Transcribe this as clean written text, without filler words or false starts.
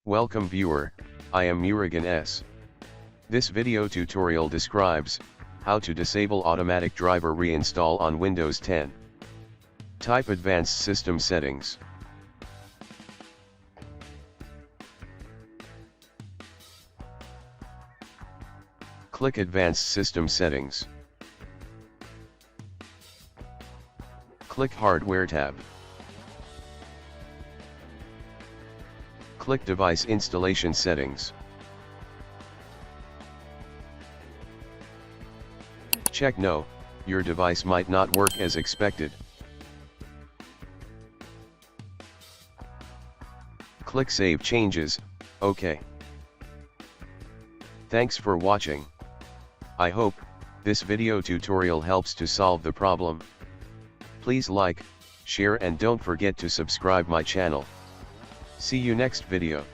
Welcome viewer, I am Murugan S. This video tutorial describes how to disable automatic driver reinstall on Windows 10. Type Advanced System Settings. Click Advanced System Settings. Click Hardware tab. Click Device Installation Settings. Check No, your device might not work as expected. Click Save Changes, OK. Thanks for watching. I hope this video tutorial helps to solve the problem. Please like, share and don't forget to subscribe my channel. See you next video.